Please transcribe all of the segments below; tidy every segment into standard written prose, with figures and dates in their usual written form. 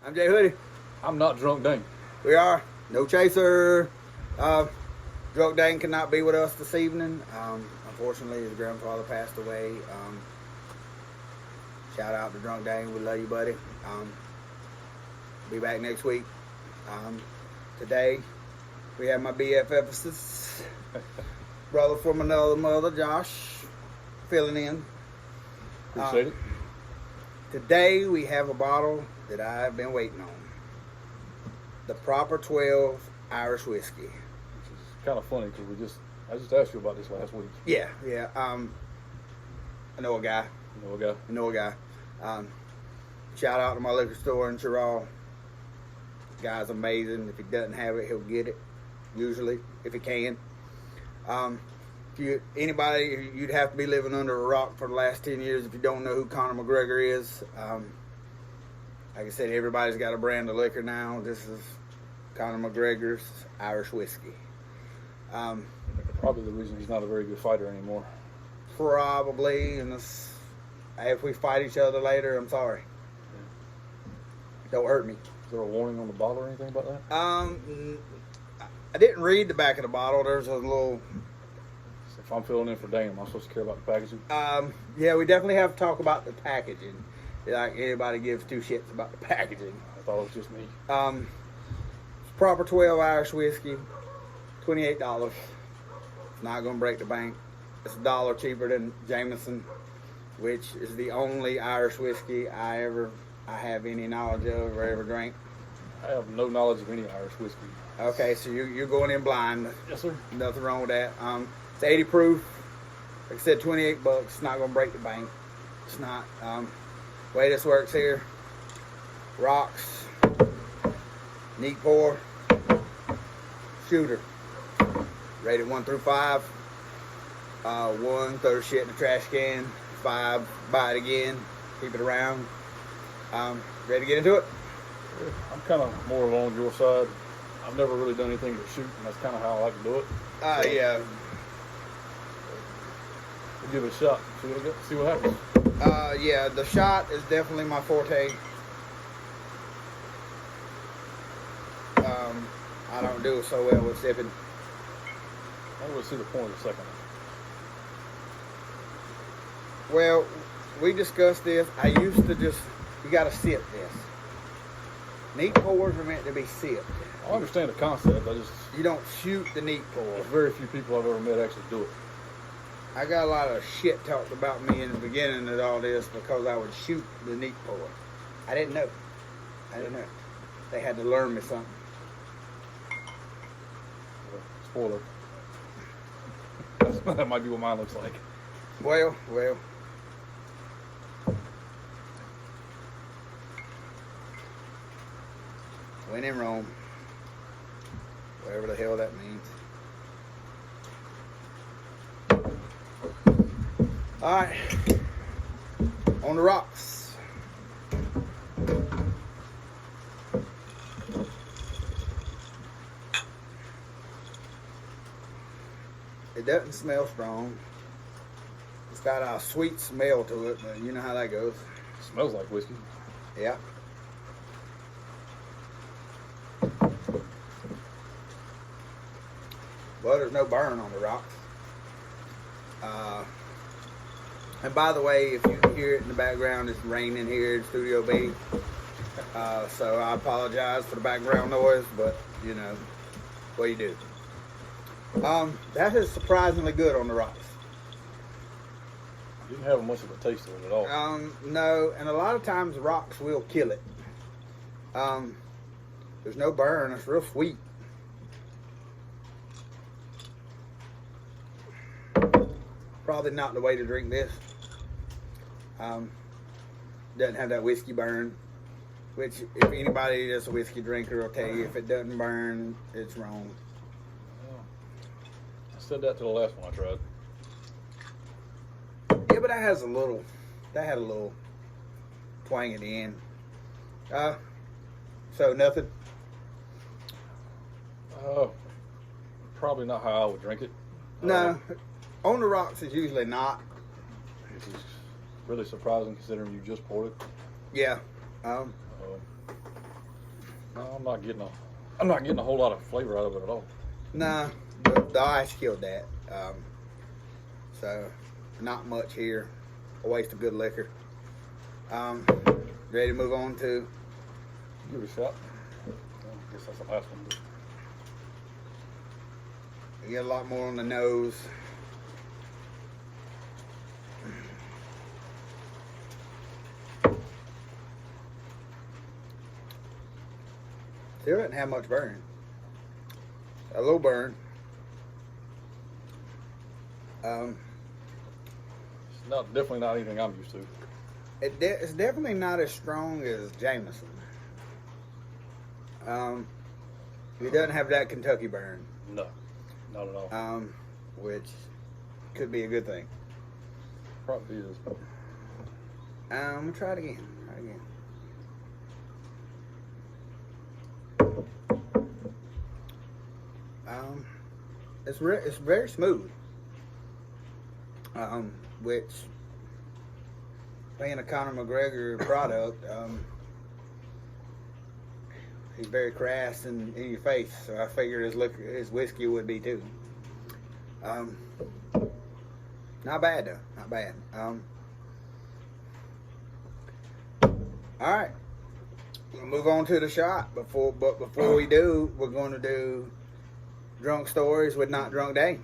I'm Jay Hoodie. I'm Not Drunk Dane. We are No Chaser. Drunk Dane cannot be with us this evening. Unfortunately, his grandfather passed away. Shout out to Drunk Dane. We love you, buddy. Be back next week. Today, we have my BFFs, brother from another mother, Josh, filling in. Appreciate it. Today, we have a bottle that I've been waiting on. The Proper 12 Irish Whiskey. Which is kind of funny because I just asked you about this last week. Yeah. I know a guy. You know a guy? Shout out to my liquor store in Chirral. Guy's amazing. If he doesn't have it, he'll get it. Usually, if he can. Anybody, you'd have to be living under a rock for the last 10 years if you don't know who Conor McGregor is. Like I said, everybody's got a brand of liquor now. This is Conor McGregor's Irish Whiskey. Probably the reason he's not a very good fighter anymore. Probably, and if we fight each other later, I'm sorry. Yeah. Don't hurt me. Is there a warning on the bottle or anything about that? I didn't read the back of the bottle. There's a little... If I'm filling in for Dane, am I supposed to care about the packaging? Yeah, we definitely have to talk about the packaging. Like anybody gives two shits about the packaging. I thought it was just me. Proper 12 Irish Whiskey, $28. Not going to break the bank. It's $1 cheaper than Jameson, which is the only Irish whiskey I have any knowledge of or ever drank. I have no knowledge of any Irish whiskey. Okay, so you're going in blind. Yes, sir. Nothing wrong with that. It's 80 proof. Like I said, $28. It's not going to break the bank. It's not. Way this works here. Rocks. Neat pour. Shooter. Rated 1 through 5. 1, throw the shit in the trash can. 5, buy it again. Keep it around. Ready to get into it? I'm kind of more along your side. I've never really done anything to shoot, and that's kind of how I like to do it. Yeah. We'll give it a shot. See what happens. Yeah, the shot is definitely my forte. I don't do so well with sipping. I don't really see the point of the second one. Well, we discussed this. I used to you got to sip this. Neat pours are meant to be sipped. I understand the concept. You don't shoot the neat pour. There's very few people I've ever met actually do it. I got a lot of shit talked about me in the beginning of all this because I would shoot the neat pour. I didn't know. They had to learn me something. Spoiler. That might be what mine looks like. Well. When in Rome. Whatever the hell that means. Alright. On the rocks. It doesn't smell strong. It's got a sweet smell to it, but you know how that goes. It smells like whiskey. Yeah. Well, there's no burn on the rocks. And by the way, if you can hear it in the background, it's raining here in Studio B. So I apologize for the background noise, but you know, what do you do? That is surprisingly good on the rocks. Didn't have much of a taste of it at all. No, and a lot of times rocks will kill it. There's no burn. It's real sweet. Probably not the way to drink this. Doesn't have that whiskey burn, which if anybody that's a whiskey drinker will tell you if it doesn't burn, it's wrong. Well, I said that to the last one I tried. Yeah, but that had a little twang at the end. So nothing. Probably not how I would drink it. No, on the rocks is usually not. Which is really surprising considering you just poured it. Yeah. No, I'm not getting a whole lot of flavor out of it at all. Nah, the ice killed that. So, not much here. A waste of good liquor. Ready to move on to... Give it a shot. I guess that's the last one. We get a lot more on the nose. Still didn't have much burn. A little burn. It's definitely not anything I'm used to. It's definitely not as strong as Jameson. It doesn't have that Kentucky burn. No, not at all. Which could be a good thing. Probably is. I'm gonna try it again. It's very smooth. Which, being a Conor McGregor product, he's very crass and in your face. So I figured his whiskey would be too. Not bad though. Not bad. All right. We'll move on to the shot. Before we do, we're going to do drunk stories with Not Drunk Dane.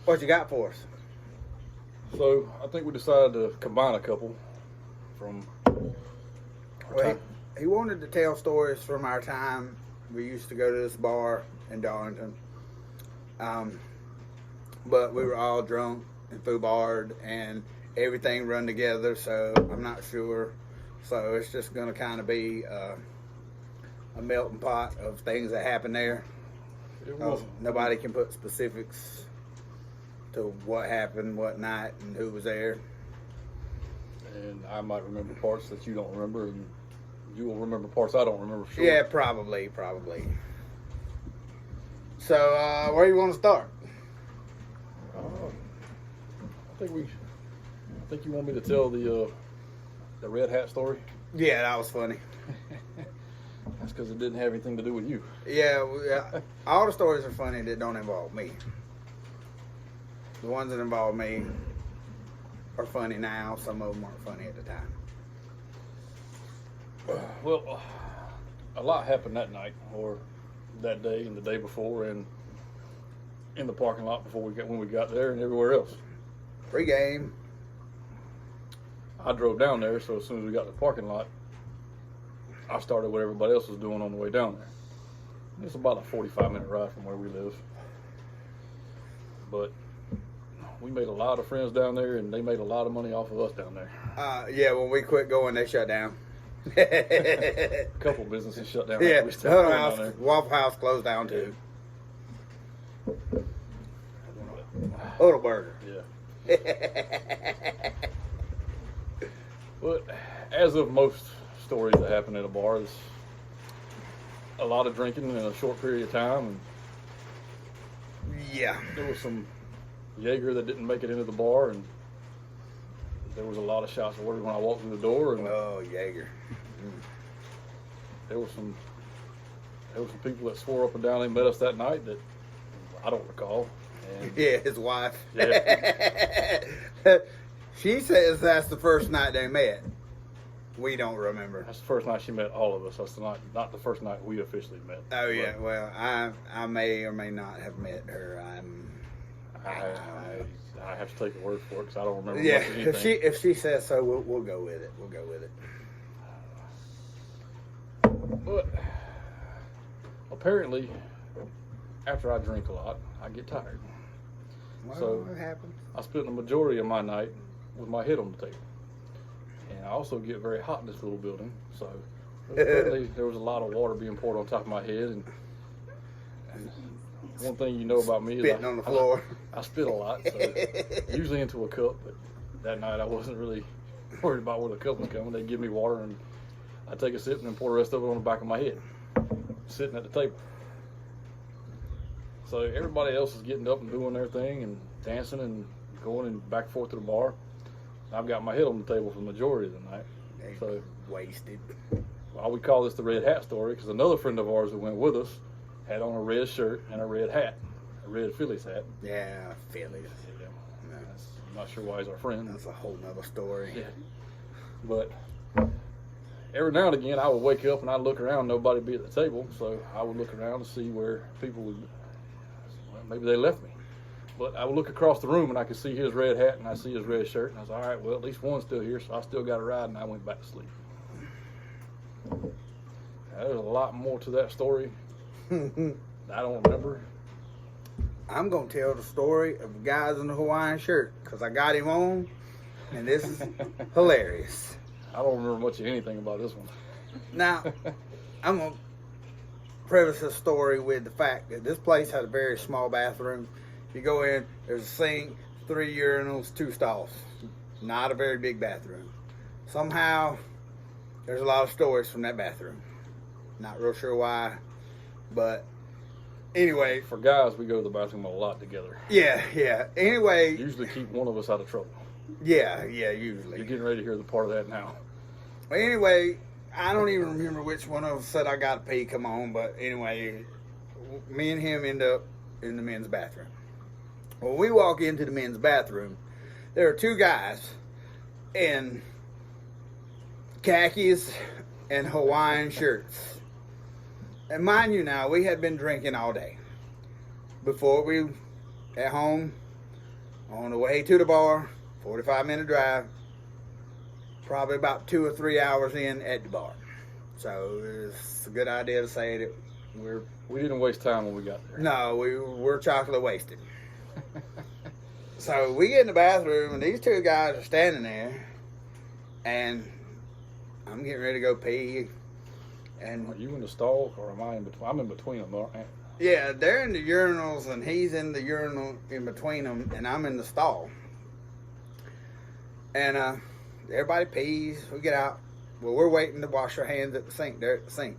What you got for us? So I think we decided to combine a couple from. Well, he wanted to tell stories from our time. We used to go to this bar in Darlington, but we were all drunk and foobarred and everything run together. So I'm not sure. So it's just going to kind of be a melting pot of things that happened there. Nobody can put specifics to what happened, what night, and who was there. And I might remember parts that you don't remember, and you will remember parts I don't remember for sure. Yeah, probably. So, where you want to start? I think you want me to tell the red hat story. Yeah, that was funny. That's because it didn't have anything to do with you. Yeah, all the stories are funny that don't involve me. The ones that involve me are funny now. Some of them weren't funny at the time. Well, a lot happened that night, or that day, and the day before, and in the parking lot when we got there, and everywhere else. Pre-game. I drove down there, so as soon as we got to the parking lot, I started what everybody else was doing on the way down there. It's about a 45-minute ride from where we live. But we made a lot of friends down there, and they made a lot of money off of us down there. Yeah, when we quit going, they shut down. A couple businesses shut down. Yeah, we still Waffle House closed down too. Little Burger. Yeah. But as of most stories that happen at a bar, there's a lot of drinking in a short period of time. And yeah. there was some Jaeger that didn't make it into the bar, and there was a lot of shots of ordered when I walked through the door. And oh, Jaeger. There were some people that swore up and down they met us that night that I don't recall. And yeah, his wife. Yeah. She says that's the first night they met. We don't remember. That's the first night she met all of us. That's not the first night we officially met. Oh yeah, well I may or may not have met her. I have to take the word for it because I don't remember. Yeah, much of anything. if she says so, we'll go with it. We'll go with it. But apparently, after I drink a lot, I get tired. Well, So it happens. I spent the majority of my night with my head on the table. And I also get very hot in this little building. So apparently there was a lot of water being poured on top of my head. And one thing you know about me is Spitting on the floor. I spit a lot, so usually into a cup. But that night I wasn't really worried about where the cup was coming. They'd give me water and I'd take a sip and then pour the rest of it on the back of my head, sitting at the table. So everybody else is getting up and doing their thing and dancing and going and back and forth to the bar. I've got my head on the table for the majority of the night. They So wasted. Well, we call this the red hat story because another friend of ours that went with us had on a red shirt and a red hat, a red Phillies hat. Yeah, Phillies. Yeah. No, I'm not sure why he's our friend. that's a whole nother story. Yeah. But every now and again, I would wake up and I'd look around, nobody would be at the table, so I would look around to see where people would. Well, maybe they left me. But I would look across the room and I could see his red hat and I see his red shirt, and I was all right. Well, at least one's still here, so I still got a ride, and I went back to sleep. Now, there's a lot more to that story. I don't remember. I'm going to tell the story of the guys in the Hawaiian shirt because I got him on, and this is hilarious. I don't remember much of anything about this one. Now, I'm going to preface this story with the fact that this place had a very small bathroom. You go in, there's a sink, 3 urinals, 2 stalls. Not a very big bathroom. Somehow, there's a lot of stories from that bathroom. Not real sure why, but anyway. For guys, we go to the bathroom a lot together. Yeah. Anyway. Usually keep one of us out of trouble. Yeah, usually. You're getting ready to hear the part of that now. Well, anyway, I don't even remember which one of us said I got to pee, come on, but anyway, me and him end up in the men's bathroom. When we walk into the men's bathroom, there are 2 guys in khakis and Hawaiian shirts. And mind you now, we had been drinking all day. Before we, at home, on the way to the bar, 45-minute drive, probably about 2 or 3 hours in at the bar. So it's a good idea to say that we didn't waste time when we got there. No, we're chocolate wasted. So we get in the bathroom, and these 2 guys are standing there, and I'm getting ready to go pee. And are you in the stall, or am I in between? I'm in between them, aren't I? Yeah, they're in the urinals, and he's in the urinal in between them, and I'm in the stall. And everybody pees. We get out. Well, we're waiting to wash our hands at the sink. They're at the sink.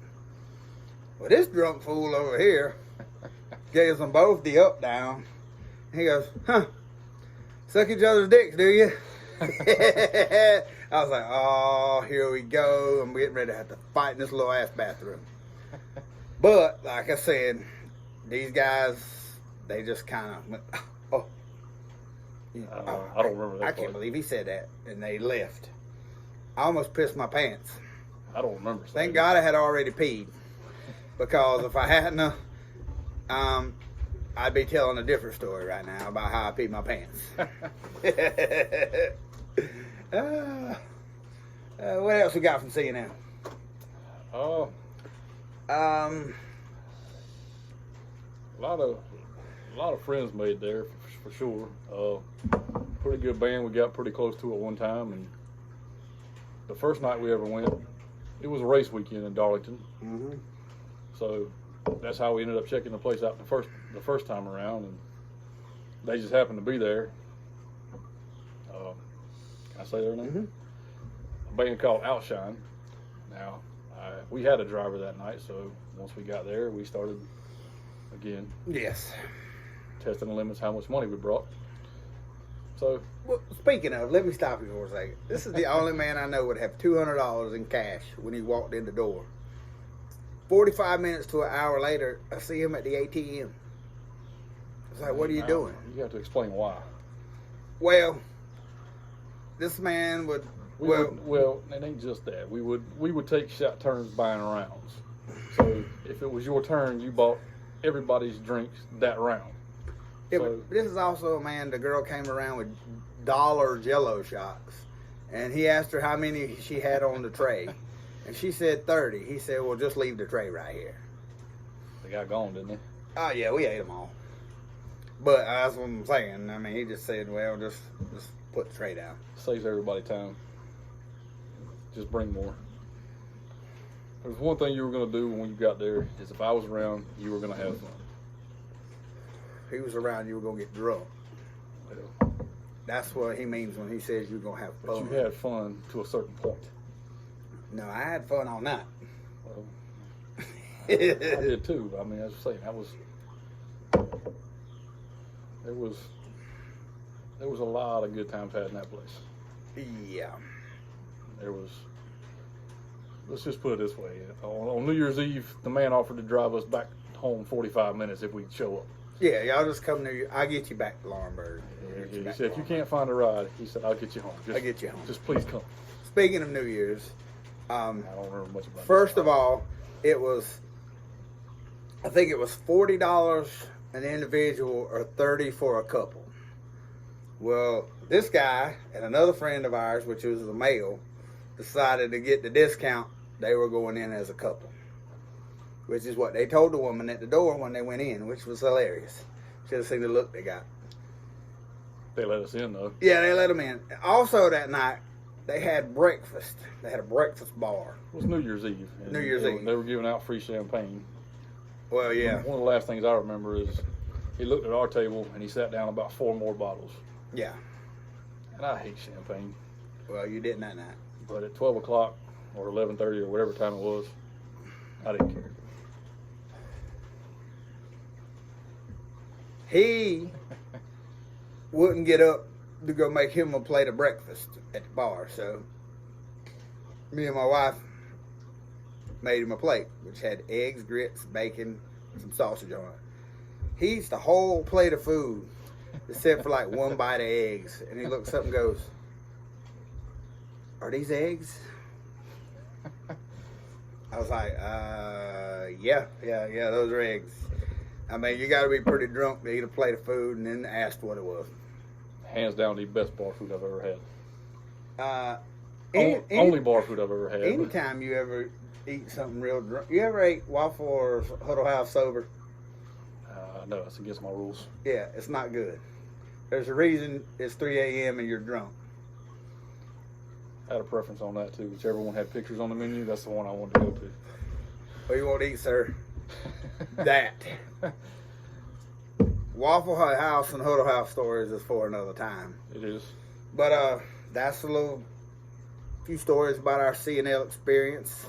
Well, this drunk fool over here gives them both the up down. He goes, suck each other's dicks, do you? I was like, oh, here we go. I'm getting ready to have to fight in this little ass bathroom. But, like I said, these guys, they just kind of went, oh. I don't remember that I can't believe he said that. And they left. I almost pissed my pants. I don't remember. Thank God I had already peed. Because if I hadn't, I'd be telling a different story right now about how I peed my pants. What else we got from CNN? Oh. A lot of friends made there for sure. Pretty good band. We got pretty close to it one time, and the first night we ever went, it was a race weekend in Darlington. Mm-hmm. So that's how we ended up checking the place out the first time around, and they just happened to be there. Can I say their name? Mm-hmm. A band called Outshine. Now, we had a driver that night, so once we got there, we started again. Yes. Testing the limits, how much money we brought. So, well, speaking of, let me stop you for a second. This is the only man I know would have $200 in cash when he walked in the door. 45 minutes to an hour later, I see him at the ATM. It's like, what are you doing? You have to explain why. Well, this man would. Well, it ain't just that. We would take shot turns buying rounds. So if it was your turn, you bought everybody's drinks that round. Yeah, so, but this is also a man. The girl came around with dollar Jello shots, and he asked her how many she had on the tray, and she said 30. He said, "Well, just leave the tray right here." They got gone, didn't they? Oh yeah, we ate them all. But that's what I'm saying. I mean, he just said, "Well, just put the tray down." Saves everybody time. Just bring more. There's one thing you were going to do when you got there is if I was around, you were going to have fun. If he was around, you were going to get drunk. Well, that's what he means when he says you're going to have fun. But you had fun to a certain point. No, I had fun all night. Well, I did too. I mean, I was saying, there was a lot of good times had in that place. Yeah. There was let's just put it this way. On New Year's Eve, the man offered to drive us back home 45 minutes if we'd show up. Yeah, y'all just come to I'll get you back to Laurinburg. He said, if you can't find a ride, he said, I'll get you home. I'll get you home. Just please come. Speaking of New Year's, I don't remember much about it. First of all, I think it was $40 an individual or $30 for a couple. Well, this guy and another friend of ours, which was a male, decided to get the discount. They were going in as a couple, which is what they told the woman at the door when they went in, which was hilarious. Should have seen the look they got. They let us in, though. Yeah, they let them in. Also that night, they had breakfast. They had a breakfast bar. It was New Year's Eve. New Year's Eve. They were giving out free champagne. Well, yeah. One of the last things I remember is he looked at our table and he sat down about 4 more bottles. Yeah. And I hate champagne. Well, you didn't that night. But at 12 o'clock or 11:30 or whatever time it was, I didn't care. He wouldn't get up to go make him a plate of breakfast at the bar. So me and my wife made him a plate, which had eggs, grits, bacon, some sausage on it. He eats the whole plate of food, except for like one bite of eggs. And he looks up and goes, "Are these eggs?" I was like, yeah, those are eggs. I mean, you got to be pretty drunk to eat a plate of food and then ask what it was. Hands down the best bar food I've ever had. Only bar food I've ever had. Anytime you ever eat something real drunk, you ever ate waffle or Huddle House sober? No, that's against my rules. Yeah, it's not good. There's a reason it's 3 a.m. and you're drunk. I had a preference on that too. Whichever one had pictures on the menu, that's the one I wanted to go to. What you want to eat, sir? That. Waffle House and Huddle House stories is for another time. It is. But that's a few stories about our C&L experience.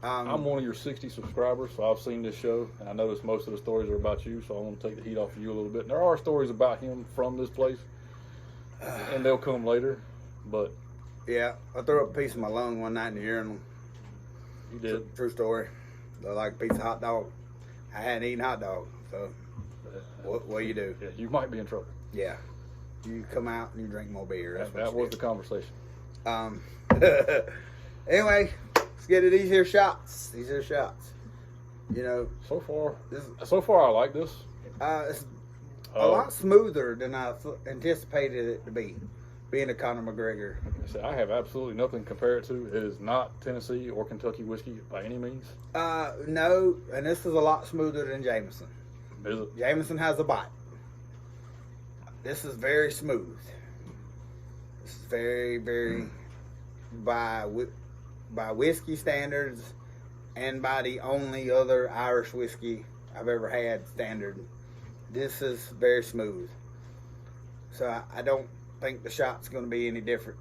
I'm one of your 60 subscribers, so I've seen this show, and I noticed most of the stories are about you, so I want to take the heat off of you a little bit. And there are stories about him from this place, and they'll come later, but... Yeah, I threw up a piece of my lung one night in the urinal. You did? True story. I like a piece of hot dog. I hadn't eaten hot dog, so what do you do? Yeah, you might be in trouble. Yeah. You come out and you drink more beer. That was the conversation. Anyway, let's get to these here shots. You know, so far I like this. It's a lot smoother than I anticipated it to be. Being a Conor McGregor. I have absolutely nothing to compare it to. It is not Tennessee or Kentucky whiskey by any means. No, and this is a lot smoother than Jameson. Is it? Jameson has a bite. This is very smooth. This is very, very, by whiskey standards and by the only other Irish whiskey I've ever had standard, this is very smooth. So I don't think the shot's going to be any different.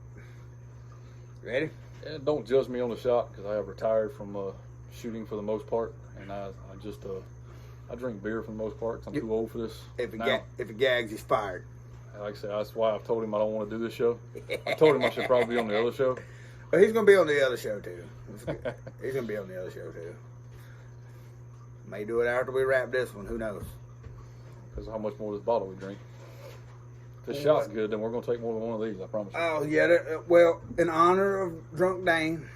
Ready? Yeah, don't judge me on the shot because I have retired from shooting for the most part, and I drink beer for the most part 'cause I'm too old for this. If it gags, he's fired. Like I said, that's why I've told him I don't want to do this show. I told him I should probably be on the other show. Well, he's going to be on the other show too. He's going to be on the other show too. May do it after we wrap this one. Who knows? Because of how much more of this bottle we drink. If this shot's good, then we're going to take more than one of these, I promise you. Oh, yeah. Well, in honor of Drunk Dane,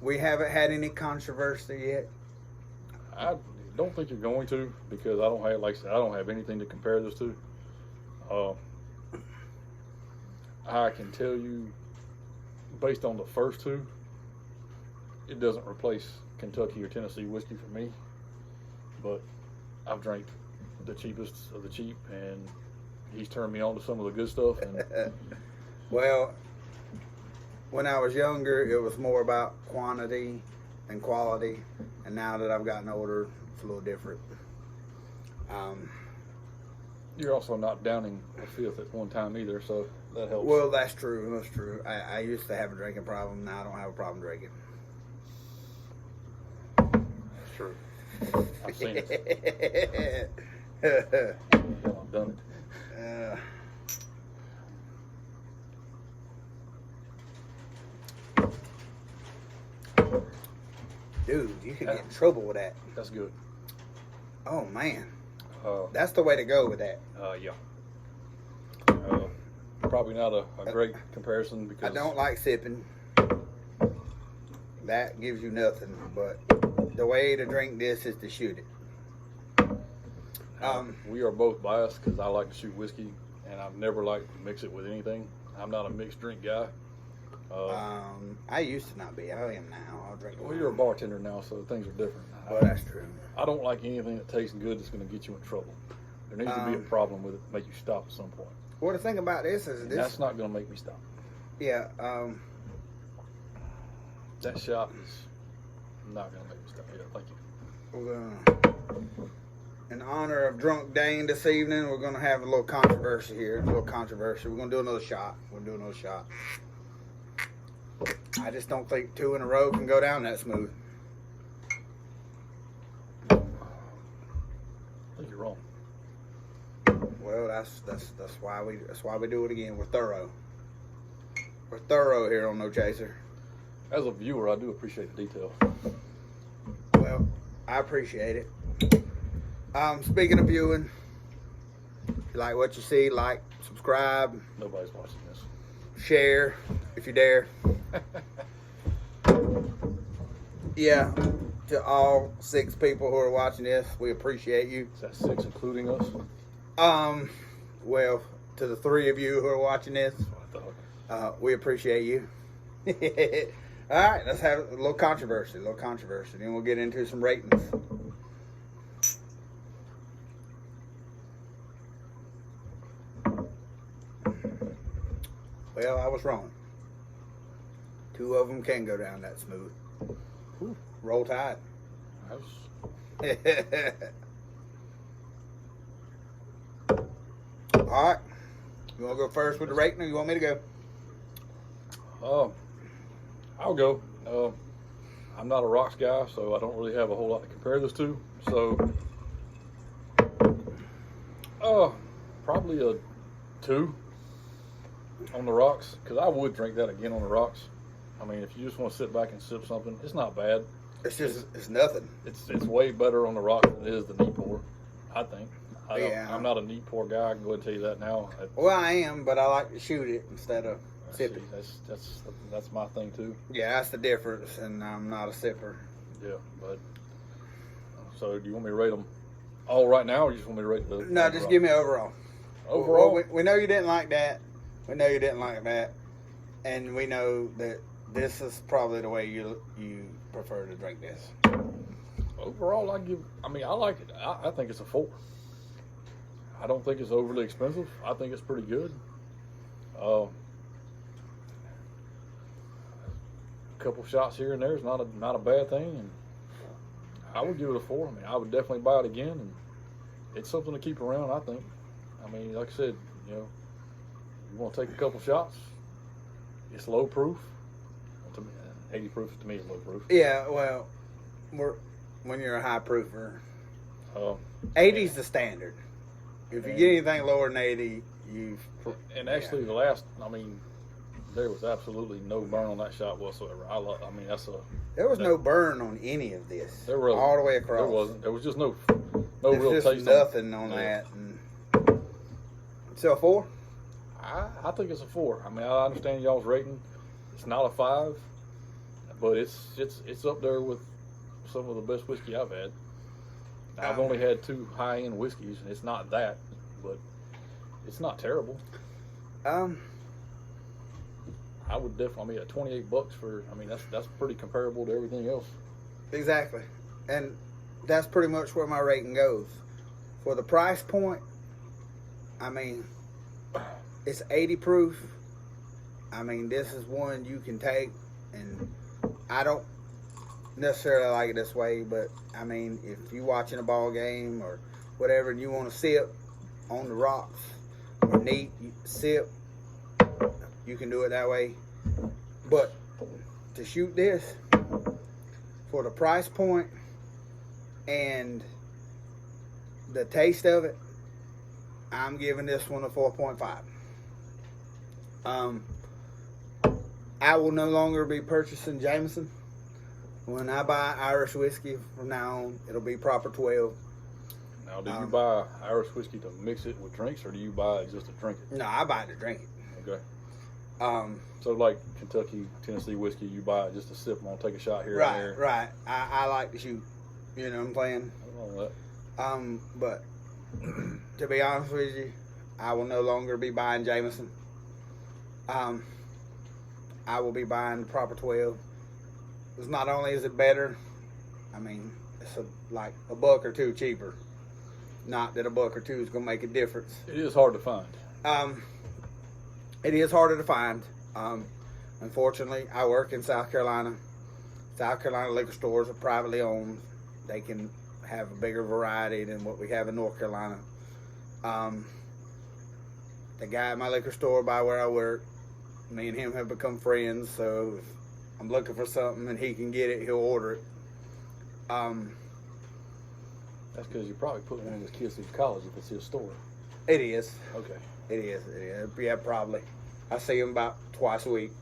we haven't had any controversy yet. I don't think you're going to because I don't have, like I said, I don't have anything to compare this to. I can tell you, based on the first two, it doesn't replace Kentucky or Tennessee whiskey for me. But I've drank the cheapest of the cheap, and he's turned me on to some of the good stuff. And well, when I was younger, it was more about quantity and quality, and now that I've gotten older, it's a little different. You're also not downing a fifth at one time either, so that helps. Well, that's true. That's true. I used to have a drinking problem. Now I don't have a problem drinking. That's true. I've seen it. I've done it. Dude, you could get in trouble with that. That's good. Oh man, Uh, that's the way to go with that. yeah. Probably not a great comparison because I don't like sipping. That gives you nothing. But the way to drink this is to shoot it. We are both biased because I like to shoot whiskey, and I've never liked to mix it with anything. I'm not a mixed drink guy. I used to not be. I am now. I'll drink. Well, you're a bartender now, so things are different. Well, that's true. I don't like anything that tastes good that's going to get you in trouble. There needs to be a problem with it to make you stop at some point. Well, the thing about this is this. That's not going to make me stop. Yeah. That shot is not going to make me stop. Yeah, thank you. We're gonna, in honor of Drunk Dane this evening, we're gonna have a little controversy here. A little controversy. We're gonna do another shot. I just don't think 2 in a row can go down that smooth. I think you're wrong. Well, that's why we do it again. We're thorough. We're thorough here on No Chaser. As a viewer, I do appreciate the detail. Well, I appreciate it. Speaking of viewing, if you like what you see, like, subscribe, Nobody's watching this. share if you dare. Yeah, to all 6 people who are watching this, we appreciate you. Is that 6 including us? Well, to the 3 of you who are watching this, That's what I thought. we appreciate you. All right, let's have a little controversy. Then we'll get into some ratings. Well, I was wrong. 2 of them can go down that smooth. Ooh, Roll Tide. that's All right. You want to go first with the rating, or you want me to go? I'll go. I'm not a rocks guy, so I don't really have a whole lot to compare this to. So, probably a 2 on the rocks, because I would drink that again on the rocks. I mean, if you just want to sit back and sip something, it's not bad. It's nothing. It's way better on the rocks than it is the neat pour, I think. I'm not a neat pour guy. I can go ahead and tell you that now. Well, I am, but I like to shoot it instead of sip it. That's my thing too. Yeah, that's the difference, and I'm not a sipper. Yeah, but so do you want me to rate them all right now, or you just want me to rate the? No, just give me overall. Overall, we know you didn't like that. We know you didn't like that, and we know that this is probably the way you prefer to drink this. overall, I like it. I think it's a 4. I don't think it's overly expensive. I think it's pretty good. A couple shots here and there is not a bad thing, and I would give it a 4. I mean, I would definitely buy it again, and it's something to keep around, I think. I mean, like I said, you want to take a couple shots. It's low proof. To me, 80 proof to me is low proof. Yeah, well, when you're a high proofer, 80's the standard. If you get anything lower than 80, And actually, there was absolutely no burn on that shot whatsoever. There was no burn on any of this. There was all the way across. There wasn't. There was just no There's real just taste. Nothing on that. And so a 4. I think it's a 4. I mean, I understand y'all's rating. It's not a 5, but it's up there with some of the best whiskey I've had. I've only had 2 high-end whiskeys, and it's not that, but it's not terrible. I would definitely, at $28 for, that's pretty comparable to everything else. Exactly. And that's pretty much where my rating goes. For the price point, it's 80 proof. This is one you can take, and I don't necessarily like it this way, but if you're watching a ball game or whatever and you want to sip on the rocks or neat sip, you can do it that way. But to shoot this for the price point and the taste of it, I'm giving this one a 4.5. I will no longer be purchasing Jameson. When I buy Irish whiskey from now on, it'll be proper 12. Now, do you buy Irish whiskey to mix it with drinks, or do you buy it just to drink it? No, I buy it to drink it. Okay. Um, So like Kentucky, Tennessee whiskey, you buy it just to sip on, take a shot here right, and there. right. I like to shoot. You know what I'm saying? I don't know that. But to be honest with you, I will no longer be buying Jameson. I will be buying the proper 12. Because not only is it better, I mean, it's like a buck or two cheaper. Not that a buck or two is going to make a difference. It is hard to find. It is harder to find. Unfortunately, I work in South Carolina. South Carolina liquor stores are privately owned. They can have a bigger variety than what we have in North Carolina. The guy at my liquor store by where I work, me and him have become friends, so if I'm looking for something and he can get it, he'll order it. That's because you probably put one of his kids through college if it's his store. It is. Okay. It is. Yeah, probably. I see him about twice a week.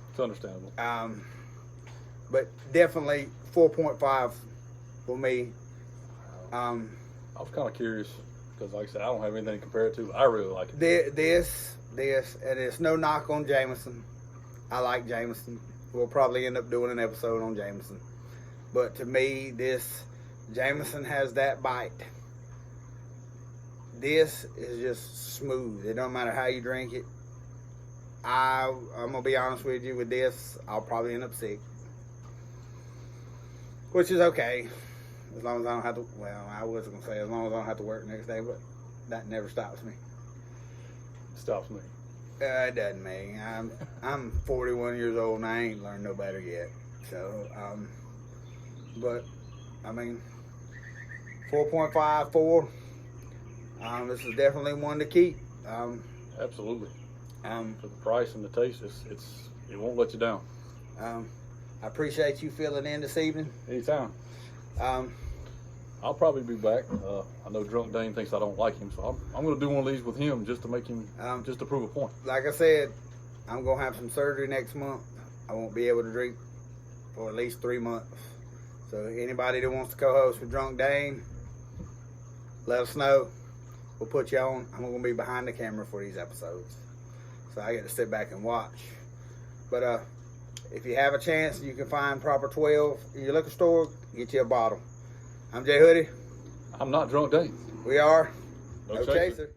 It's understandable. But definitely 4.5 for me. I was kind of curious because, like I said, I don't have anything to compare it to. I really like it. This, and it's no knock on Jameson. I like Jameson. We'll probably end up doing an episode on Jameson. But to me, this Jameson has that bite. This is just smooth. It don't matter how you drink it. I'm gonna be honest with you. With this, I'll probably end up sick, which is okay, as long as I don't have to. Well, I was gonna say as long as I don't have to work next day, but that never stops me. Stops me. It doesn't me. I'm 41 years old and I ain't learned no better yet. So, but I mean, 4.5, 4. This is definitely one to keep. Absolutely. For the price and the taste, it won't let you down. I appreciate you filling in this evening. Anytime. I'll probably be back. I know Drunk Dane thinks I don't like him, so I'm going to do one of these with him just to make him, just to prove a point. Like I said, I'm going to have some surgery next month. I won't be able to drink for at least 3 months. So anybody that wants to co-host with Drunk Dane, let us know. We'll put you on. I'm going to be behind the camera for these episodes, so I get to sit back and watch. But if you have a chance, you can find proper 12 in your liquor store. Get you a bottle. I'm Jay Hoodie. I'm Not Drunk Dane. We are No No Chaser. Chaser.